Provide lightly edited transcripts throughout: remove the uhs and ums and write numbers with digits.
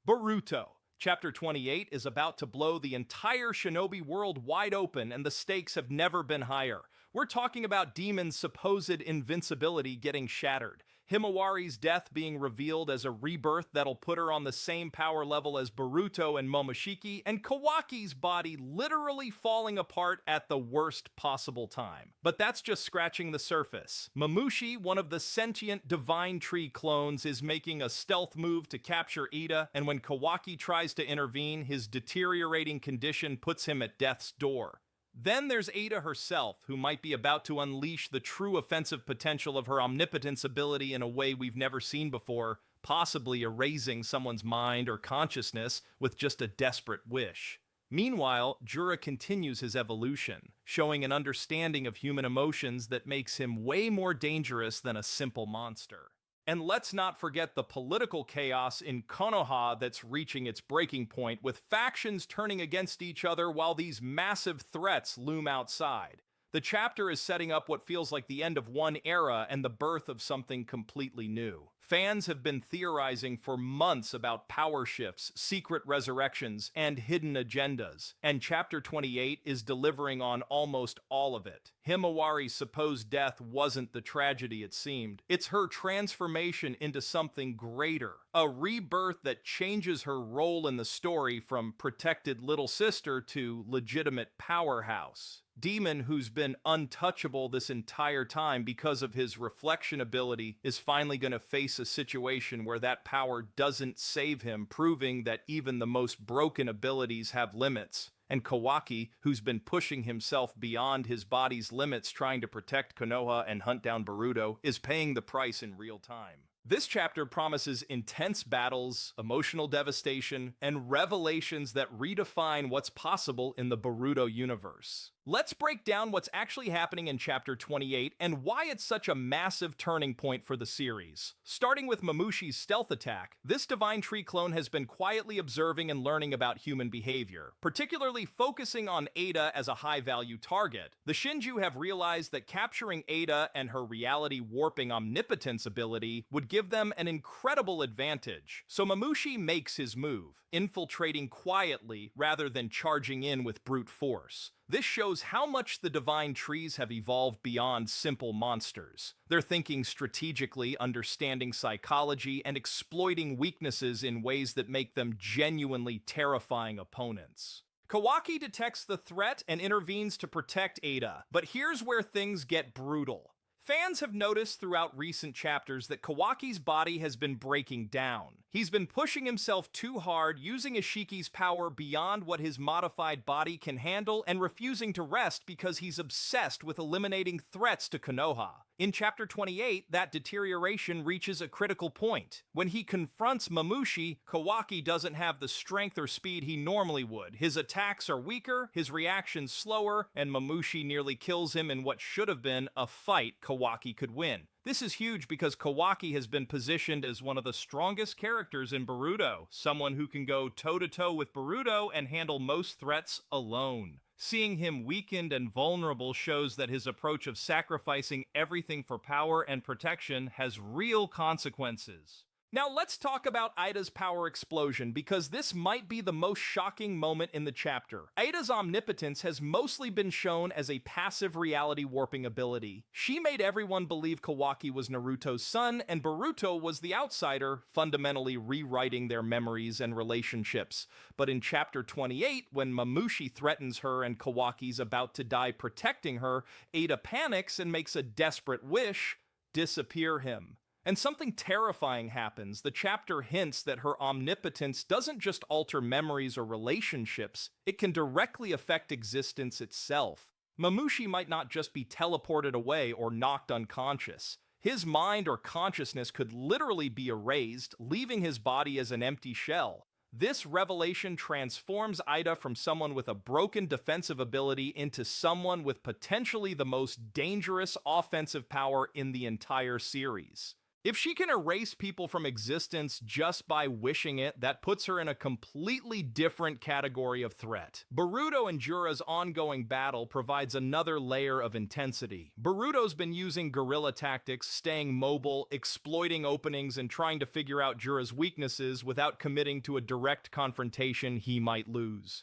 Boruto. Chapter 28 is about to blow the entire shinobi world wide open, and the stakes have never been higher. We're talking about Daemon's supposed invincibility getting shattered, Himawari's death being revealed as a rebirth that'll put her on the same power level as Boruto and Momoshiki, and Kawaki's body literally falling apart at the worst possible time. But that's just scratching the surface. Mamushi, one of the sentient divine tree clones, is making a stealth move to capture Eida, and when Kawaki tries to intervene, his deteriorating condition puts him at death's door. Then there's Eida herself, who might be about to unleash the true offensive potential of her omnipotence ability in a way we've never seen before, possibly erasing someone's mind or consciousness with just a desperate wish. Meanwhile, Jura continues his evolution, showing an understanding of human emotions that makes him way more dangerous than a simple monster. And let's not forget the political chaos in Konoha that's reaching its breaking point, with factions turning against each other while these massive threats loom outside. The chapter is setting up what feels like the end of one era and the birth of something completely new. Fans have been theorizing for months about power shifts, secret resurrections, and hidden agendas, and Chapter 28 is delivering on almost all of it. Himawari's supposed death wasn't the tragedy it seemed. It's her transformation into something greater, a rebirth that changes her role in the story from protected little sister to legitimate powerhouse. Daemon, who's been untouchable this entire time because of his reflection ability, is finally going to face a situation where that power doesn't save him, proving that even the most broken abilities have limits. And Kawaki, who's been pushing himself beyond his body's limits trying to protect Konoha and hunt down Boruto, is paying the price in real time. This chapter promises intense battles, emotional devastation, and revelations that redefine what's possible in the Boruto universe. Let's break down what's actually happening in Chapter 28 and why it's such a massive turning point for the series. Starting with Mamushi's stealth attack, this divine tree clone has been quietly observing and learning about human behavior, particularly focusing on Eida as a high-value target. The Shinju have realized that capturing Eida and her reality-warping omnipotence ability would give them an incredible advantage. So Mamushi makes his move, infiltrating quietly rather than charging in with brute force. This shows how much the divine trees have evolved beyond simple monsters. They're thinking strategically, understanding psychology, and exploiting weaknesses in ways that make them genuinely terrifying opponents. Kawaki detects the threat and intervenes to protect Eida, but here's where things get brutal. Fans have noticed throughout recent chapters that Kawaki's body has been breaking down. He's been pushing himself too hard, using Ishiki's power beyond what his modified body can handle, and refusing to rest because he's obsessed with eliminating threats to Konoha. In Chapter 28, that deterioration reaches a critical point. When he confronts Mamushi, Kawaki doesn't have the strength or speed he normally would. His attacks are weaker, his reactions slower, and Mamushi nearly kills him in what should have been a fight Kawaki could win. This is huge because Kawaki has been positioned as one of the strongest characters in Boruto, someone who can go toe-to-toe with Boruto and handle most threats alone. Seeing him weakened and vulnerable shows that his approach of sacrificing everything for power and protection has real consequences. Now let's talk about Eida's power explosion, because this might be the most shocking moment in the chapter. Eida's omnipotence has mostly been shown as a passive reality warping ability. She made everyone believe Kawaki was Naruto's son, and Boruto was the outsider, fundamentally rewriting their memories and relationships. But in Chapter 28, when Mamushi threatens her and Kawaki's about to die protecting her, Eida panics and makes a desperate wish: disappear him. And something terrifying happens. The chapter hints that her omnipotence doesn't just alter memories or relationships, it can directly affect existence itself. Mamushi might not just be teleported away or knocked unconscious. His mind or consciousness could literally be erased, leaving his body as an empty shell. This revelation transforms Eida from someone with a broken defensive ability into someone with potentially the most dangerous offensive power in the entire series. If she can erase people from existence just by wishing it, that puts her in a completely different category of threat. Boruto and Jura's ongoing battle provides another layer of intensity. Boruto's been using guerrilla tactics, staying mobile, exploiting openings, and trying to figure out Jura's weaknesses without committing to a direct confrontation he might lose.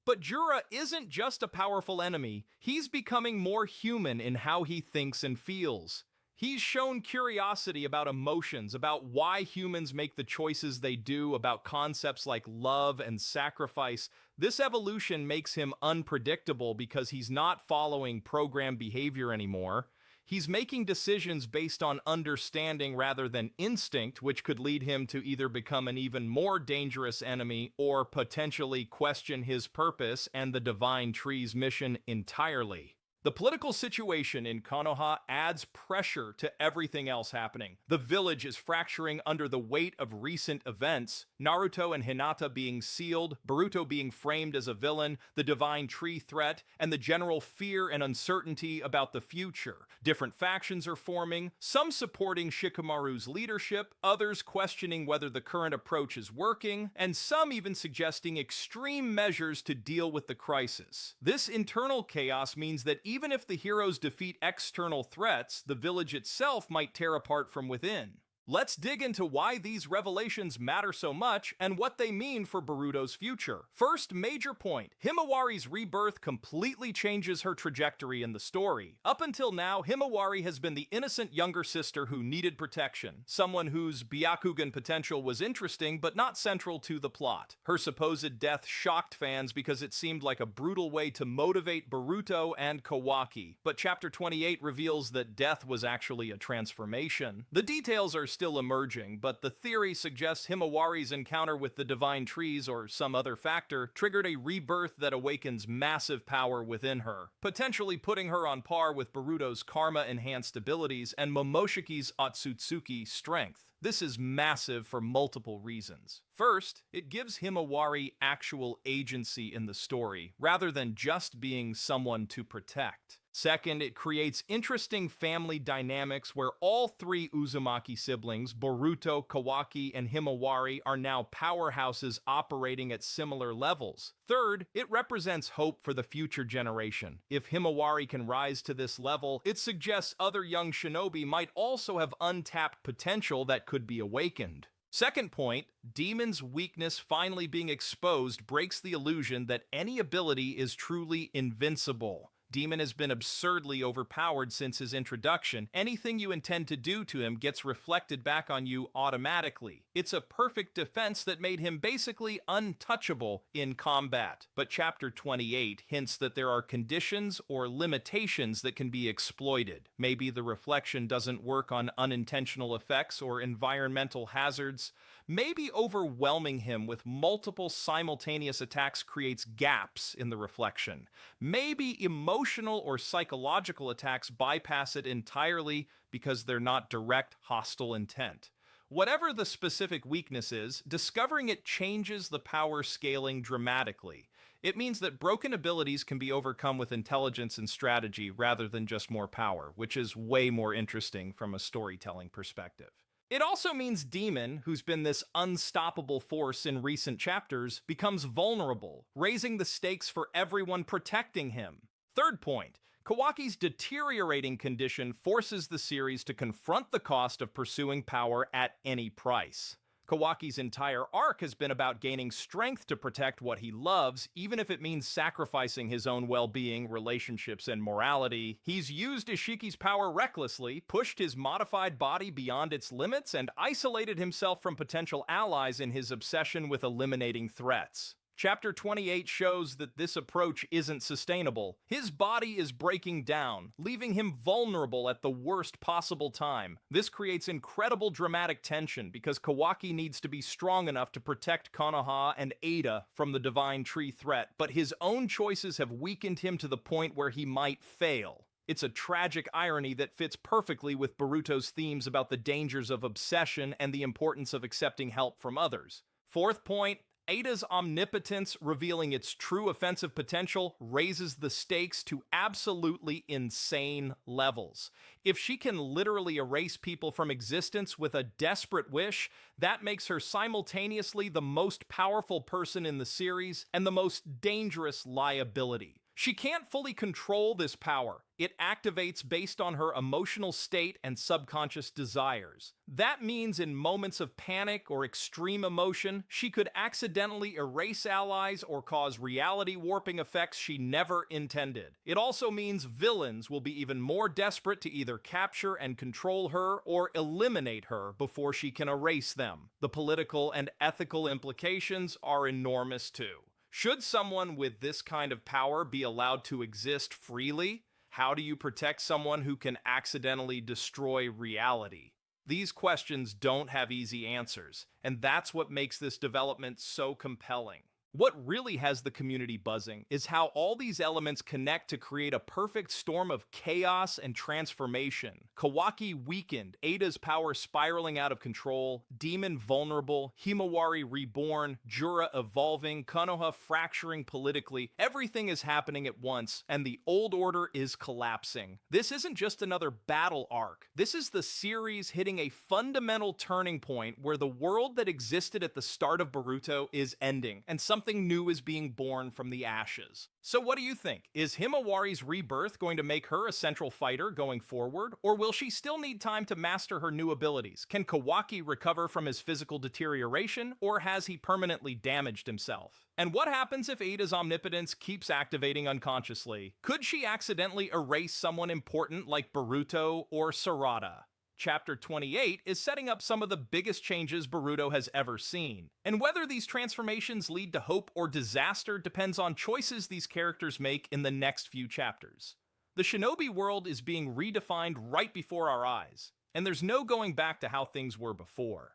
But Jura isn't just a powerful enemy, he's becoming more human in how he thinks and feels. He's shown curiosity about emotions, about why humans make the choices they do, about concepts like love and sacrifice. This evolution makes him unpredictable because he's not following programmed behavior anymore. He's making decisions based on understanding rather than instinct, which could lead him to either become an even more dangerous enemy or potentially question his purpose and the Divine Tree's mission entirely. The political situation in Konoha adds pressure to everything else happening. The village is fracturing under the weight of recent events, Naruto and Hinata being sealed, Boruto being framed as a villain, the Divine Tree threat, and the general fear and uncertainty about the future. Different factions are forming, some supporting Shikamaru's leadership, others questioning whether the current approach is working, and some even suggesting extreme measures to deal with the crisis. This internal chaos means that even if the heroes defeat external threats, the village itself might tear apart from within. Let's dig into why these revelations matter so much and what they mean for Boruto's future. First major point, Himawari's rebirth completely changes her trajectory in the story. Up until now, Himawari has been the innocent younger sister who needed protection, someone whose Byakugan potential was interesting but not central to the plot. Her supposed death shocked fans because it seemed like a brutal way to motivate Boruto and Kawaki, but Chapter 28 reveals that death was actually a transformation. The details are still emerging, but the theory suggests Himawari's encounter with the Divine Trees or some other factor triggered a rebirth that awakens massive power within her, potentially putting her on par with Boruto's karma-enhanced abilities and Momoshiki's Otsutsuki strength. This is massive for multiple reasons. First, it gives Himawari actual agency in the story, rather than just being someone to protect. Second, it creates interesting family dynamics where all three Uzumaki siblings, Boruto, Kawaki, and Himawari, are now powerhouses operating at similar levels. Third, it represents hope for the future generation. If Himawari can rise to this level, it suggests other young shinobi might also have untapped potential that could be awakened. Second point, Daemon's weakness finally being exposed breaks the illusion that any ability is truly invincible. Daemon has been absurdly overpowered since his introduction. Anything you intend to do to him gets reflected back on you automatically. It's a perfect defense that made him basically untouchable in combat. But Chapter 28 hints that there are conditions or limitations that can be exploited. Maybe the reflection doesn't work on unintentional effects or environmental hazards. Maybe overwhelming him with multiple simultaneous attacks creates gaps in the reflection. Maybe emotional or psychological attacks bypass it entirely because they're not direct hostile intent. Whatever the specific weakness is, discovering it changes the power scaling dramatically. It means that broken abilities can be overcome with intelligence and strategy rather than just more power, which is way more interesting from a storytelling perspective. It also means Daemon, who's been this unstoppable force in recent chapters, becomes vulnerable, raising the stakes for everyone protecting him. Third point, Kawaki's deteriorating condition forces the series to confront the cost of pursuing power at any price. Kawaki's entire arc has been about gaining strength to protect what he loves, even if it means sacrificing his own well-being, relationships, and morality. He's used Ishiki's power recklessly, pushed his modified body beyond its limits, and isolated himself from potential allies in his obsession with eliminating threats. Chapter 28 shows that this approach isn't sustainable. His body is breaking down, leaving him vulnerable at the worst possible time. This creates incredible dramatic tension because Kawaki needs to be strong enough to protect Konoha and Eida from the Divine Tree threat, but his own choices have weakened him to the point where he might fail. It's a tragic irony that fits perfectly with Boruto's themes about the dangers of obsession and the importance of accepting help from others. Fourth point, Eida's omnipotence, revealing its true offensive potential, raises the stakes to absolutely insane levels. If she can literally erase people from existence with a desperate wish, that makes her simultaneously the most powerful person in the series and the most dangerous liability. She can't fully control this power. It activates based on her emotional state and subconscious desires. That means in moments of panic or extreme emotion, she could accidentally erase allies or cause reality warping effects she never intended. It also means villains will be even more desperate to either capture and control her or eliminate her before she can erase them. The political and ethical implications are enormous too. Should someone with this kind of power be allowed to exist freely? How do you protect someone who can accidentally destroy reality? These questions don't have easy answers, and that's what makes this development so compelling. What really has the community buzzing is how all these elements connect to create a perfect storm of chaos and transformation. Kawaki weakened, Eida's power spiraling out of control, Daemon vulnerable, Himawari reborn, Jura evolving, Konoha fracturing politically. Everything is happening at once, and the old order is collapsing. This isn't just another battle arc. This is the series hitting a fundamental turning point where the world that existed at the start of Boruto is ending, and something new is being born from the ashes. So what do you think? Is Himawari's rebirth going to make her a central fighter going forward, or will she still need time to master her new abilities? Can Kawaki recover from his physical deterioration, or has he permanently damaged himself? And what happens if Eida's omnipotence keeps activating unconsciously? Could she accidentally erase someone important like Boruto or Sarada? Chapter 28 is setting up some of the biggest changes Boruto has ever seen. And whether these transformations lead to hope or disaster depends on choices these characters make in the next few chapters. The shinobi world is being redefined right before our eyes, and there's no going back to how things were before.